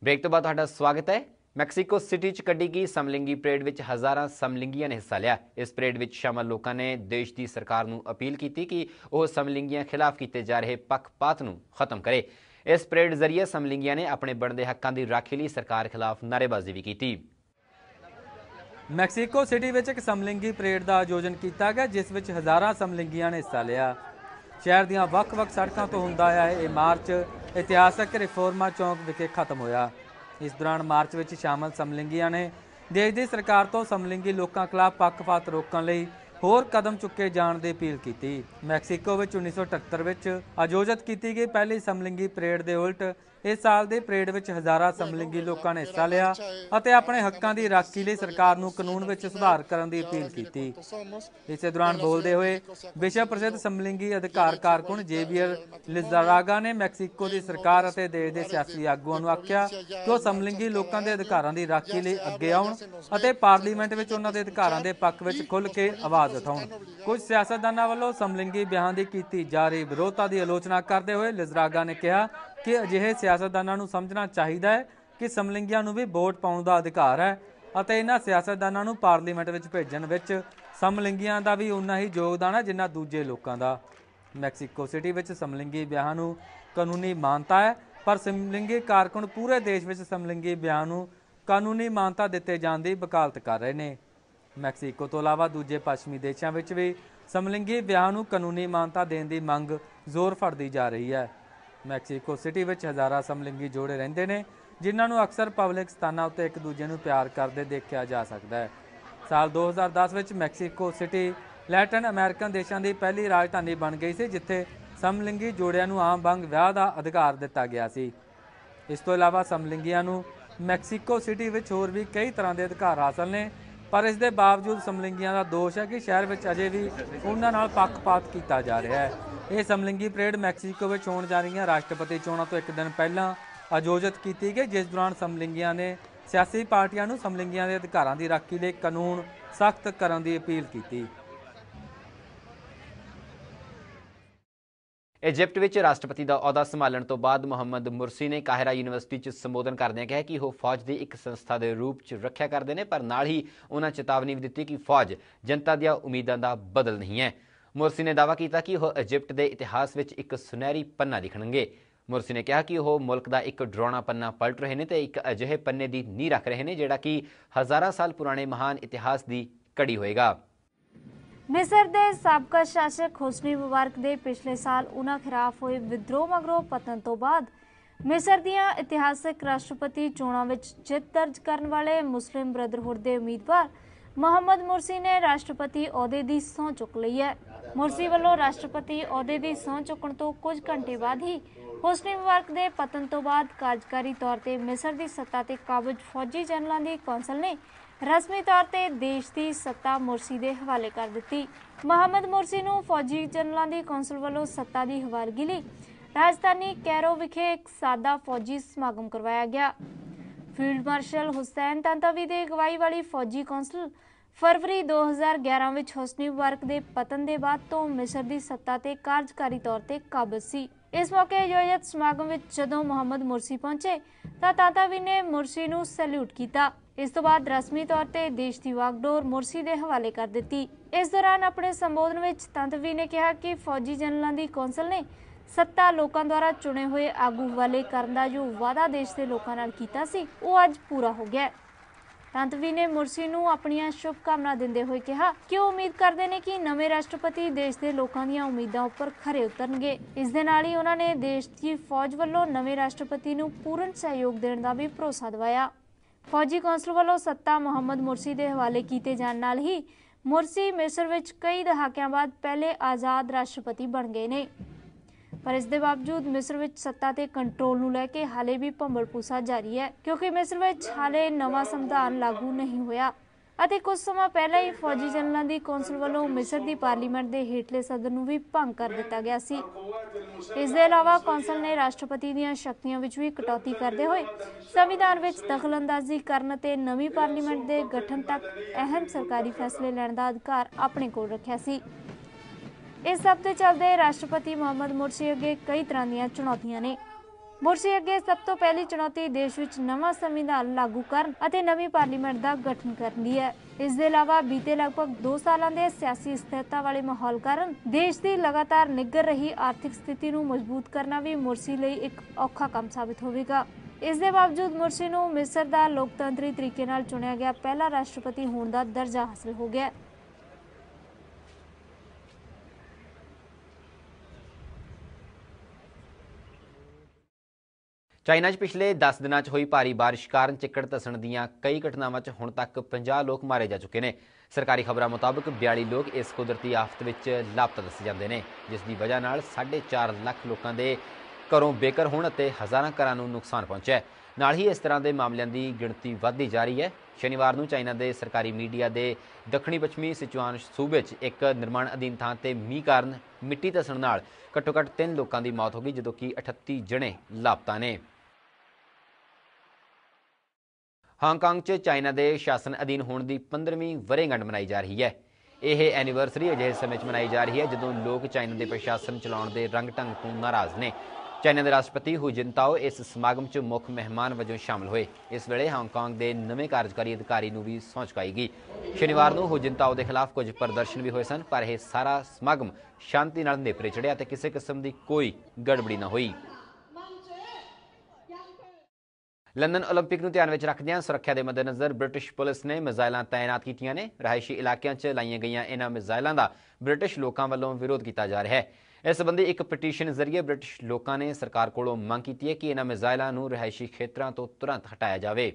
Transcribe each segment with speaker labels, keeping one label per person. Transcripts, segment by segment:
Speaker 1: Break तो बाद तुहाडा स्वागत है। मैक्सीको सिटी च कड्ढी गई समलिंगी परेड विच हज़ारां समलिंगियां ने हिस्सा लिया। इस परेड विच शामिल लोगों ने देश की सरकार नूं अपील की कि वह समलिंगियां खिलाफ किए जा रहे पक्षपात नूं खत्म करे। इस परेड जरिए समलिंगियां ने अपने बनते हकों की राखी लई सरकार खिलाफ नारेबाजी भी की।
Speaker 2: मैक्सीको सिटी विच एक समलिंगी परेड का आयोजन किया गया, जिस विच हज़ारां समलिंगियां ने हिस्सा लिया। शहर दीआं वख-वख सड़कों तो हुंदा आया यह मार्च इतिहासक रिफोर्मा चौक विखे खत्म होया। इस दौरान मार्च विच शामिल समलिंगियां ने देश की सरकार तो समलिंगी लोगों खिलाफ पक्षपात रोकने लई होर कदम चुके जाने की अपील की। मैक्सीको विच 1978 विच आयोजित की गई पहली समलिंगी परेड के उल्ट इस साल की परेड विच हज़ारां समलिंगी लोगों ने हिस्सा लिया और अपने हकों की राखी लई सरकार नूं कानून विच सुधार करने की अपील की। इस दौरान बोलते हुए विश्व प्रसिद्ध समलिंगी अधिकार कारकुन जेवियर लिज़ारागा ने मैक्सीको की सरकार और देश के सियासी आगुओं नूं आख्या कि वह समलिंगी लोगों के अधिकारों की राखी लई अगे आउण और पार्लीमेंट विच उन्हां दे अधिकारों के पक्ष विच खुल के आवाज़ उठाउण। कुछ सियासतदानों वालों समलिंगी ब्याहां की कीती जा रही विरोधता की आलोचना करते हुए लिज़रागा ने कहा कि अजिहे सियासतदानों नूं समझना चाहिए है कि समलिंगियां नूं भी वोट पाउण दा अधिकार है और इन्हां सियासतदानों नूं पार्लीमेंट विच भेजण विच समलिंगियां दा भी उन्ना ही योगदान है जिन्ना दूजे लोकां दा। मैक्सीको सिटी विच समलिंगी ब्याहां नूं कानूनी मानता है, पर समलिंगी कारकुन पूरे देश विच समलिंगी ब्याहां नूं कानूनी मानता दिते जाण दी वकालत कर रहे हैं। मैक्सीको तो इलावा दूजे पश्चिमी देशों में भी समलिंगी ब्याह नूं कानूनी मानता देने की मंग जोर फड़ती जा रही है। मैक्सीको सिटी विच हज़ारां समलिंगी जोड़े रहिंदे ने, जिन्हां नूं अक्सर पब्लिक स्थानां उत्ते एक दूजे नूं प्यार करते देखा जा सकता है। साल 2010 विच मैक्सीको सिटी लैटिन अमेरिकन देशों की पहली राजधानी बन गई सी, जिथे समलिंगी जोड़ियां नूं आम वांग विआह का अधिकार दिता गया सी। इस तो इलावा समलिंगियां नूं मैक्सीको सिटी विच होर भी कई तरह के अधिकार हासिल ने, पर इस दे बावजूद समलिंगियां का दोष है कि शहर में अजे भी उन्हां नाल पक्षपात किया जा रहा है। यह समलिंगी परेड मैक्सीको में होण जा रही राष्ट्रपति चोणों तो एक दिन पहला आयोजित की गई, जिस दौरान समलिंगियां ने सियासी पार्टियां नूं समलिंगियां के अधिकारों की राखी लई कानून सख्त करने की अपील की।
Speaker 1: इजिप्ट विच राष्ट्रपति का अहुदा संभालण तो बाद मुहम्मद मुरसी ने काहिरा यूनीवर्सिटी च संबोधन करदे कहा कि वह फौज की एक संस्था के रूप च रखिया करते हैं, पर नाल ही उन्होंने चेतावनी भी दी कि फौज जनता दी उम्मीदों का बदल नहीं है। मुरसी ने दावा किया कि वह इजिप्ट के इतिहास में एक सुनहरी पन्ना लिखणगे। मुरसी ने कहा कि वह मुल्क का एक डरावना पन्ना पलट रहे हैं तो एक अजिहे पन्ने की नींह रख रहे हैं जिहड़ा कि हज़ारां साल पुराने महान इतिहास की कड़ी होएगा।
Speaker 3: मिस्र के साबका शासक होसनी मुबारक के पिछले साल उन्हां खिलाफ हुए विद्रोह मगरों पतन तो बाद मिस्र दीआं इतिहासक राष्ट्रपति चोणां विच जित दर्ज करने वाले मुस्लिम ब्रदरहुड के उम्मीदवार मुहम्मद मुरसी ने राष्ट्रपति अहुदे की सहुं चुक ली है। मुरसी वालों राष्ट्रपति अहुदे की सहुं चुकण तो कुछ घंटे बाद ही होसनी मुबारक के पतन तो बाद कार्यकारी तौर पर मिस्र की सत्ता ते काबज फौजी जनरलों की कौंसल ने रस्मी तौर पर देश की सत्ता मुरसी के हवाले कर दी। मुहम्मद मुरसी नूं फौजी जनरलों की कौंसल वालों सत्ता की हवालगी लई राजधानी कैरो विखे एक सादा फौजी समागम करवाया गया। फील्ड मार्शल हुसैन तंतावी की अगवाई वाली फौजी कौंसल फरवरी 2011 में होसनी मुबारक के पतन के बाद तो मिस्र की सत्ता ते कार्यकारी तौर पर काबज सी। इस मौके आयोजित समागम में जदों मुहम्मद मुरसी पहुंचे तो तंतावी ने मुरसी नूं सैल्यूट किया। इस तो बाद रस्मी तौर पर देश की वागडोर मुरसी के हवाले कर दी। इस दौरान अपने संबोधन में तंतावी ने कहा कि फौजी जनरलों की कौंसल ने सत्ता लोगों द्वारा चुने हुए आगू हवाले करने का जो वादा देश के लोगों नाल कीता सी वो अज पूरा हो गया। तंतावी ने मुरसी नूं अपनियां शुभकामना दिंदे हुए कहा कि वो उम्मीद करते हैं कि नवे राष्ट्रपति देश के लोगों दी उम्मीदों उपर खरे उतरनगे। इस दे नाल ही उन्होंने देश की फौज वालों नवे राष्ट्रपति नूं पूर्ण सहयोग देने का भी भरोसा दिवाया। फौजी कौंसल वालों सत्ता मुहम्मद मुरसी के हवाले किए जाने नाल ही मुरसी मिस्र विच कई दहाकिਆਂ बाद पहले आज़ाद राष्ट्रपति बन गए ने, पर इस दे बावजूद मिस्र विच सत्ता ते कंट्रोल नूं लैके हाले भी भंबल पूसा जारी है, क्योंकि मिस्र विच हाले नवा संविधान लागू नहीं होया ਅਤੇ कुछ समय पहले ही फौजी जनरलों की कौंसल वालों मिस्र की पार्लीमेंट के हेठले सदन नूं भी भंग कर दिता गया सी। इस दे अलावा कौंसल ने राष्ट्रपति दीआं शक्तियां विच भी कटौती करते हुए संविधान विच दखलअंदाजी करन ते नवी पार्लीमेंट के गठन तक अहम सरकारी फैसले लैण दा अधिकार अपने कोल रखिया सी। इस सब के चलते राष्ट्रपति मुहम्मद मुरसी अगे कई तरह दीआं चुनौतियां ने। ਮੁਰਸੀ ਅੱਗੇ ਸਭ ਤੋਂ ਪਹਿਲੀ ਚੁਣੌਤੀ ਦੇਸ਼ ਵਿੱਚ ਨਵਾਂ ਸੰਵਿਧਾਨ ਲਾਗੂ ਕਰਨ ਅਤੇ ਨਵੀਂ ਪਾਰਲੀਮੈਂਟ ਦਾ ਗਠਨ ਕਰਨ ਦੀ ਹੈ। ਇਸ ਦੇ ਇਲਾਵਾ ਬੀਤੇ ਲਗਭਗ 2 ਸਾਲਾਂ ਦੇ ਸਿਆਸੀ ਸਥਿਰਤਾ ਵਾਲੇ ਮਾਹੌਲ ਕਾਰਨ ਦੇਸ਼ ਦੀ ਲਗਾਤਾਰ ਨਿੱਘਰ ਰਹੀ ਆਰਥਿਕ ਸਥਿਤੀ ਨੂੰ ਮਜ਼ਬੂਤ ਕਰਨਾ ਵੀ ਮੁਰਸੀ ਲਈ ਇੱਕ ਔਖਾ ਕੰਮ ਸਾਬਿਤ ਹੋਵੇਗਾ। ਇਸ ਦੇ ਬਾਵਜੂਦ ਮੁਰਸੀ ਨੂੰ ਮਿਸਰ ਦਾ ਲੋਕਤੰਤਰੀ ਤਰੀਕੇ ਨਾਲ ਚੁਣਿਆ ਗਿਆ ਪਹਿਲਾ ਰਾਸ਼ਟਰਪਤੀ ਹੋਣ ਦਾ ਦਰਜਾ ਹਾਸਲ ਹੋ ਗਿਆ।
Speaker 1: ਚਾਈਨਾ 'ਚ ਪਿਛਲੇ 10 ਦਿਨਾਂ 'ਚ ਹੋਈ ਭਾਰੀ ਬਾਰਿਸ਼ ਕਾਰਨ ਚਿੱਕੜ ਧੱਸਣ ਦੀਆਂ ਕਈ ਘਟਨਾਵਾਂ 'ਚ ਹੁਣ ਤੱਕ 50 ਲੋਕ ਮਾਰੇ ਜਾ ਚੁੱਕੇ ਨੇ। ਸਰਕਾਰੀ ਖਬਰਾਂ ਮੁਤਾਬਕ 42 ਲੋਕ ਇਸ ਕੁਦਰਤੀ ਆਫਤ ਵਿੱਚ ਲਾਪਤਾ ਦੱਸੇ ਜਾਂਦੇ ਨੇ, ਜਿਸ ਦੀ ਵਜ੍ਹਾ ਨਾਲ 4.5 ਲੱਖ ਲੋਕਾਂ ਦੇ ਘਰੋਂ ਬੇਘਰ ਹੋਣ ਅਤੇ ਹਜ਼ਾਰਾਂ ਘਰਾਂ ਨੂੰ ਨੁਕਸਾਨ ਪਹੁੰਚਿਆ। ਨਾਲ ਹੀ ਇਸ ਤਰ੍ਹਾਂ ਦੇ ਮਾਮਲਿਆਂ ਦੀ ਗਿਣਤੀ ਵੱਧਦੀ ਜਾ ਰਹੀ ਹੈ। ਸ਼ਨੀਵਾਰ ਨੂੰ ਚਾਈਨਾ ਦੇ ਸਰਕਾਰੀ ਮੀਡੀਆ ਦੇ ਦੱਖਣੀ ਪੱਛਮੀ ਸਿਚੁਆਨ ਸੂਬੇ 'ਚ ਇੱਕ ਨਿਰਮਾਣ ਅਧੀਨ ਥਾਂ ਤੇ ਮੀਂਹ ਕਾਰਨ ਮਿੱਟੀ ਧੱਸਣ ਨਾਲ ਘੱਟੋ-ਘੱਟ 3 ਲੋਕਾਂ ਦੀ ਮੌਤ ਹੋ ਗਈ, ਜਦੋਂ ਕਿ 38 ਜਣੇ ਲਾਪਤਾ ਨੇ। ਹਾਂਗਕਾਂਗ 'ਚ ਚਾਈਨਾ ਦੇ ਸ਼ਾਸਨ ਅਧੀਨ ਹੋਣ ਦੀ 15ਵੀਂ ਵਰ੍ਹੇਗੰਢ ਮਨਾਈ ਜਾ ਰਹੀ ਹੈ। ਇਹ ਐਨੀਵਰਸਰੀ ਅਜਿਹੇ ਸਮੇਂ 'ਚ ਮਨਾਈ ਜਾ ਰਹੀ ਹੈ ਜਦੋਂ ਲੋਕ ਚਾਈਨਾ ਦੇ ਪ੍ਰਸ਼ਾਸਨ ਚਲਾਉਣ ਦੇ ਰੰਗ ਢੰਗ ਤੋਂ ਨਾਰਾਜ਼ ਨੇ। ਚਾਈਨਾ ਦੇ ਰਾਸ਼ਟਰਪਤੀ ਹੂ ਜਿਨਤਾਓ ਇਸ ਸਮਾਗਮ 'ਚ ਮੁੱਖ ਮਹਿਮਾਨ ਵਜੋਂ ਸ਼ਾਮਲ ਹੋਏ। ਇਸ ਵੇਲੇ ਹਾਂਗਕਾਂਗ ਦੇ ਨਵੇਂ ਕਾਰਜਕਾਰੀ ਅਧਿਕਾਰੀ ਨੂੰ ਵੀ ਸਹੁੰ ਚੁਕਾਈ ਗਈ। ਸ਼ਨੀਵਾਰ ਨੂੰ ਹੂ ਜਿਨਤਾਓ ਦੇ ਖਿਲਾਫ ਕੁਝ ਪ੍ਰਦਰਸ਼ਨ ਵੀ ਹੋਏ ਸਨ, ਪਰ ਇਹ ਸਾਰਾ ਸਮਾਗਮ ਸ਼ਾਂਤੀ ਨਾਲ ਨੇਪਰੇ ਚੜ੍ਹਿਆ ਅਤੇ ਕਿਸੇ ਕਿਸਮ ਦੀ ਕੋਈ ਗੜਬੜੀ ਨਾ ਹੋਈ। ਲੰਡਨ ਓਲੰਪਿਕ ਨੂੰ ਧਿਆਨ ਵਿੱਚ ਰੱਖਦਿਆਂ ਸੁਰੱਖਿਆ ਦੇ ਮੱਦੇਨਜ਼ਰ ਬ੍ਰਿਟਿਸ਼ ਪੁਲਿਸ ਨੇ ਮਿਜ਼ਾਈਲਾਂ ਤਾਇਨਾਤ ਕੀਤੀਆਂ ਨੇ। ਰਿਹਾਇਸ਼ੀ ਇਲਾਕਿਆਂ 'ਚ ਲਾਈਆਂ ਗਈਆਂ ਇਹਨਾਂ ਮਿਜ਼ਾਈਲਾਂ ਦਾ ਬ੍ਰਿਟਿਸ਼ ਲੋਕਾਂ ਵੱਲੋਂ ਵਿਰੋਧ ਕੀਤਾ ਜਾ ਰਿਹਾ ਹੈ। ਇਸ ਸੰਬੰਧੀ ਇੱਕ ਪਟੀਸ਼ਨ ਜ਼ਰੀਏ ਬ੍ਰਿਟਿਸ਼ ਲੋਕਾਂ ਨੇ ਸਰਕਾਰ ਕੋਲੋਂ ਮੰਗ ਕੀਤੀ ਹੈ ਕਿ ਇਹਨਾਂ ਮਿਜ਼ਾਈਲਾਂ ਨੂੰ ਰਿਹਾਇਸ਼ੀ ਖੇਤਰਾਂ ਤੋਂ ਤੁਰੰਤ ਹਟਾਇਆ ਜਾਵੇ।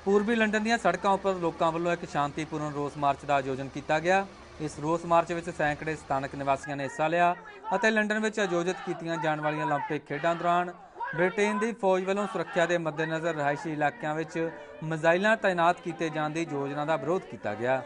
Speaker 2: ਪੂਰਬੀ ਲੰਡਨ ਦੀਆਂ ਸੜਕਾਂ ਉੱਪਰ ਲੋਕਾਂ ਵੱਲੋਂ ਇੱਕ ਸ਼ਾਂਤੀਪੂਰਨ ਰੋਸ ਮਾਰਚ ਦਾ ਆਯੋਜਨ ਕੀਤਾ ਗਿਆ। ਇਸ ਰੋਸ ਮਾਰਚ ਵਿੱਚ ਸੈਂਕੜੇ ਸਥਾਨਕ ਨਿਵਾਸੀਆਂ ਨੇ ਹਿੱਸਾ ਲਿਆ ਅਤੇ ਲੰਡਨ ਵਿੱਚ ਆਯੋਜਿਤ ਕੀਤੀਆਂ ਜਾਣ ਵਾਲੀਆਂ ਓਲੰਪਿਕ ਖੇਡਾਂ ਦੌਰਾਨ ਬ੍ਰਿਟੇਨ ਦੀ ਫੌਜ ਵੱਲੋਂ ਸੁਰੱਖਿਆ ਦੇ ਮੱਦੇਨਜ਼ਰ ਰਿਹਾਇਸ਼ੀ ਇਲਾਕਿਆਂ ਵਿੱਚ ਮਿਜ਼ਾਈਲਾਂ ਤਾਇਨਾਤ ਕੀਤੇ ਜਾਣ ਦੀ ਯੋਜਨਾ ਦਾ ਵਿਰੋਧ ਕੀਤਾ ਗਿਆ।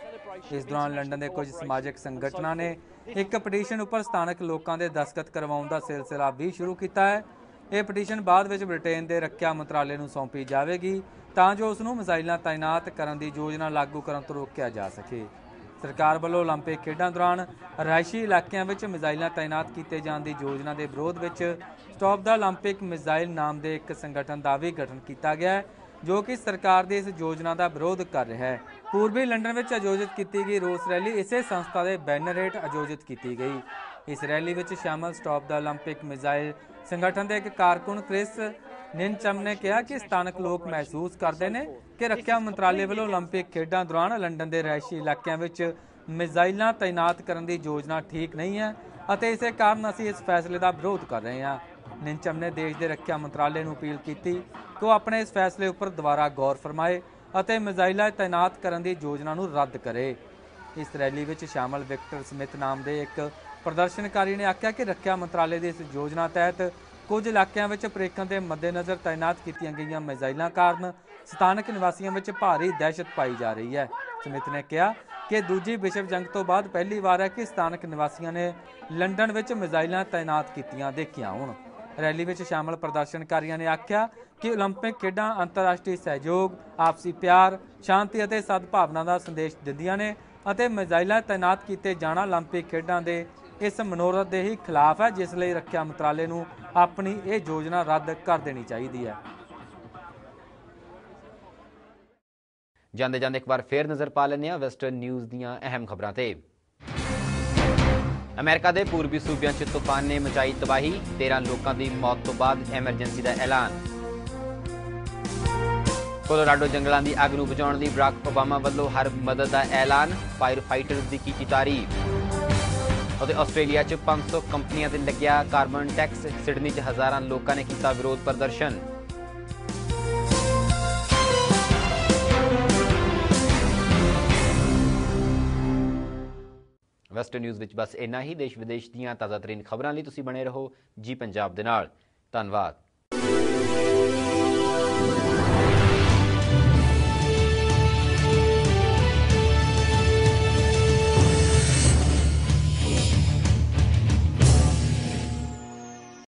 Speaker 2: ਇਸ ਦੌਰਾਨ ਲੰਡਨ ਦੇ ਕੁਝ ਸਮਾਜਿਕ ਸੰਗਠਨਾਂ ਨੇ ਇੱਕ ਪਟੀਸ਼ਨ ਉੱਪਰ ਸਥਾਨਕ ਲੋਕਾਂ ਦੇ ਦਸਤਖਤ ਕਰਵਾਉਣ ਦਾ ਸਿਲਸਿਲਾ ਵੀ ਸ਼ੁਰੂ ਕੀਤਾ ਹੈ। ਇਹ ਪਟੀਸ਼ਨ ਬਾਅਦ ਵਿੱਚ ਬ੍ਰਿਟੇਨ ਦੇ ਰੱਖਿਆ ਮੰਤਰਾਲੇ ਨੂੰ ਸੌਂਪੀ ਜਾਵੇਗੀ ਤਾਂ ਜੋ ਉਸ ਨੂੰ ਮਿਜ਼ਾਈਲਾਂ ਤਾਇਨਾਤ ਕਰਨ ਦੀ ਯੋਜਨਾ ਲਾਗੂ ਕਰਨ ਤੋਂ ਰੋਕਿਆ ਜਾ ਸਕੇ। ਸਰਕਾਰ ਵੱਲੋਂ ਓਲੰਪਿਕ ਖੇਡਾਂ ਦੌਰਾਨ ਰਿਹਾਇਸ਼ੀ ਇਲਾਕਿਆਂ ਵਿੱਚ ਮਿਜ਼ਾਈਲਾਂ ਤਾਇਨਾਤ ਕੀਤੇ ਜਾਣ ਦੀ ਯੋਜਨਾ ਦੇ ਵਿਰੋਧ ਵਿੱਚ ਸਟਾਪ ਦ ਓਲੰਪਿਕ ਮਿਜ਼ਾਈਲ ਨਾਮ ਦੇ ਇੱਕ ਸੰਗਠਨ ਦਾ ਵੀ ਗਠਨ ਕੀਤਾ ਗਿਆ ਹੈ, ਜੋ ਕਿ ਸਰਕਾਰ ਦੀ ਇਸ ਯੋਜਨਾ ਦਾ ਵਿਰੋਧ ਕਰ ਰਿਹਾ ਹੈ। ਪੂਰਬੀ ਲੰਡਨ ਵਿੱਚ ਆਯੋਜਿਤ ਕੀਤੀ ਗਈ ਰੋਸ ਰੈਲੀ ਇਸੇ ਸੰਸਥਾ ਦੇ ਬੈਨਰ ਹੇਠ ਆਯੋਜਿਤ ਕੀਤੀ ਗਈ। ਇਸ ਰੈਲੀ ਵਿੱਚ ਸ਼ਾਮਲ ਸਟਾਪ ਦ ਓਲੰਪਿਕ ਮਿਜ਼ਾਈਲ ਸੰਗਠਨ ਦੇ ਇੱਕ ਕਾਰਕੁਨ ਕ੍ਰਿਸ ਨਿਨਚਮ ਨੇ ਕਿਹਾ ਕਿ ਸਥਾਨਕ ਲੋਕ ਮਹਿਸੂਸ ਕਰਦੇ ਨੇ ਕਿ ਰੱਖਿਆ ਮੰਤਰਾਲੇ ਵੱਲੋਂ ਓਲੰਪਿਕ ਖੇਡਾਂ ਦੌਰਾਨ ਲੰਡਨ ਦੇ ਰਿਹਾਇਸ਼ੀ ਇਲਾਕਿਆਂ ਵਿੱਚ ਮਿਜ਼ਾਈਲਾਂ ਤਾਇਨਾਤ ਕਰਨ ਦੀ ਯੋਜਨਾ ਠੀਕ ਨਹੀਂ ਹੈ ਅਤੇ ਇਸੇ ਕਾਰਨ ਅਸੀਂ ਇਸ ਫੈਸਲੇ ਦਾ ਵਿਰੋਧ ਕਰ ਰਹੇ ਹਾਂ। ਨਿਨਚਮ ਨੇ ਦੇਸ਼ ਦੇ ਰੱਖਿਆ ਮੰਤਰਾਲੇ ਨੂੰ ਅਪੀਲ ਕੀਤੀ ਕਿ ਉਹ ਆਪਣੇ ਇਸ ਫੈਸਲੇ ਉੱਪਰ ਦੁਬਾਰਾ ਗੌਰ ਫਰਮਾਏ ਅਤੇ ਮਿਜ਼ਾਈਲਾਂ ਤਾਇਨਾਤ ਕਰਨ ਦੀ ਯੋਜਨਾ ਨੂੰ ਰੱਦ ਕਰੇ। ਇਸ ਰੈਲੀ ਵਿੱਚ ਸ਼ਾਮਲ ਵਿਕਟਰ ਸਮਿਥ ਨਾਮ ਦੇ ਇੱਕ ਪ੍ਰਦਰਸ਼ਨਕਾਰੀ ਨੇ ਆਖਿਆ ਕਿ ਰੱਖਿਆ ਮੰਤਰਾਲੇ ਦੀ ਇਸ ਯੋਜਨਾ ਤਹਿਤ ਕੁਝ ਇਲਾਕਿਆਂ ਵਿੱਚ ਪ੍ਰੀਖਣ ਦੇ ਮੱਦੇਨਜ਼ਰ ਤਾਇਨਾਤ ਕੀਤੀਆਂ ਗਈਆਂ ਮਿਜ਼ਾਈਲਾਂ ਕਾਰਨ ਸਥਾਨਕ ਨਿਵਾਸੀਆਂ ਵਿੱਚ ਭਾਰੀ ਦਹਿਸ਼ਤ ਪਾਈ ਜਾ ਰਹੀ ਹੈ। ਸਮਿਥ ਨੇ ਕਿਹਾ ਕਿ ਦੂਜੀ ਵਿਸ਼ਵ ਜੰਗ ਤੋਂ ਬਾਅਦ ਪਹਿਲੀ ਵਾਰ ਹੈ ਕਿ ਸਥਾਨਕ ਨਿਵਾਸੀਆਂ ਨੇ ਲੰਡਨ ਵਿੱਚ ਮਿਜ਼ਾਈਲਾਂ ਤਾਇਨਾਤ ਕੀਤੀਆਂ ਦੇਖੀਆਂ ਹੋਣ। ਰੈਲੀ ਵਿੱਚ ਸ਼ਾਮਲ ਪ੍ਰਦਰਸ਼ਨਕਾਰੀਆਂ ਨੇ ਆਖਿਆ ਕਿ ਓਲੰਪਿਕ ਖੇਡਾਂ ਅੰਤਰਰਾਸ਼ਟਰੀ ਸਹਿਯੋਗ, ਆਪਸੀ ਪਿਆਰ, ਸ਼ਾਂਤੀ ਅਤੇ ਸਦਭਾਵਨਾ ਦਾ ਸੰਦੇਸ਼ ਦਿੰਦੀਆਂ ਨੇ ਅਤੇ ਮਿਜ਼ਾਈਲਾਂ ਤਾਇਨਾਤ ਕੀਤੇ ਜਾਣਾ ਓਲੰਪਿਕ ਖੇਡਾਂ ਦੇ ਇਸ ਮਨੋਰਥ ਦੇ ਹੀ ਖਿਲਾਫ ਹੈ, ਜਿਸ ਲਈ ਰੱਖਿਆ ਮੰਤਰਾਲੇ ਨੂੰ ਆਪਣੀ ਇਹ ਯੋਜਨਾ ਰੱਦ ਕਰ ਦੇਣੀ ਚਾਹੀਦੀ ਹੈ।
Speaker 1: ਜਾਂਦੇ ਜਾਂਦੇ ਇੱਕ ਵਾਰ ਫੇਰ ਨਜ਼ਰ ਪਾ ਲੈਂਦੇ ਹਾਂ ਵੈਸਟਰਨ ਨਿਊਜ਼ ਦੀਆਂ ਅਹਿਮ ਖਬਰਾਂ ਤੇ। ਅਮਰੀਕਾ ਦੇ ਪੂਰਬੀ ਸੂਬਿਆਂ 'ਚ ਤੂਫਾਨ ਨੇ ਮਚਾਈ ਤਬਾਹੀ, 13 ਲੋਕਾਂ ਦੀ ਮੌਤ ਤੋਂ ਬਾਅਦ ਐਮਰਜੈਂਸੀ ਦਾ ਐਲਾਨ। ਕੋਲੋਰਾਡੋ ਜੰਗਲਾਂ ਦੀ ਅੱਗ ਨੂੰ ਬੁਝਾਉਣ ਲਈ ਬਰਾਕ ਓਬਾਮਾ ਵੱਲੋਂ ਹਰ ਮਦਦ ਦਾ ਐਲਾਨ, ਫਾਇਰ ਫਾਈਟਰਸ ਦੀ ਕੀਤੀ ਤਾਰੀਫ। ਅਤੇ ਆਸਟ੍ਰੇਲੀਆ 'ਚ 500 ਕੰਪਨੀਆਂ ਤੇ ਲੱਗਿਆ ਕਾਰਬਨ ਟੈਕਸ, ਸਿਡਨੀ 'ਚ ਹਜ਼ਾਰਾਂ ਲੋਕਾਂ ਨੇ ਕੀਤਾ ਵਿਰੋਧ ਪ੍ਰਦਰਸ਼ਨ। ਵੈਸਟਰਨ ਨਿਊਜ਼ ਵਿੱਚ ਬਸ ਇੰਨਾ ਹੀ। ਦੇਸ਼ ਵਿਦੇਸ਼ ਦੀਆਂ ਤਾਜ਼ਾਤਰੀਨ ਖਬਰਾਂ ਲਈ ਤੁਸੀਂ ਬਣੇ ਰਹੋ ਜੀ ਪੰਜਾਬ ਦੇ ਨਾਲ। ਧੰਨਵਾਦ।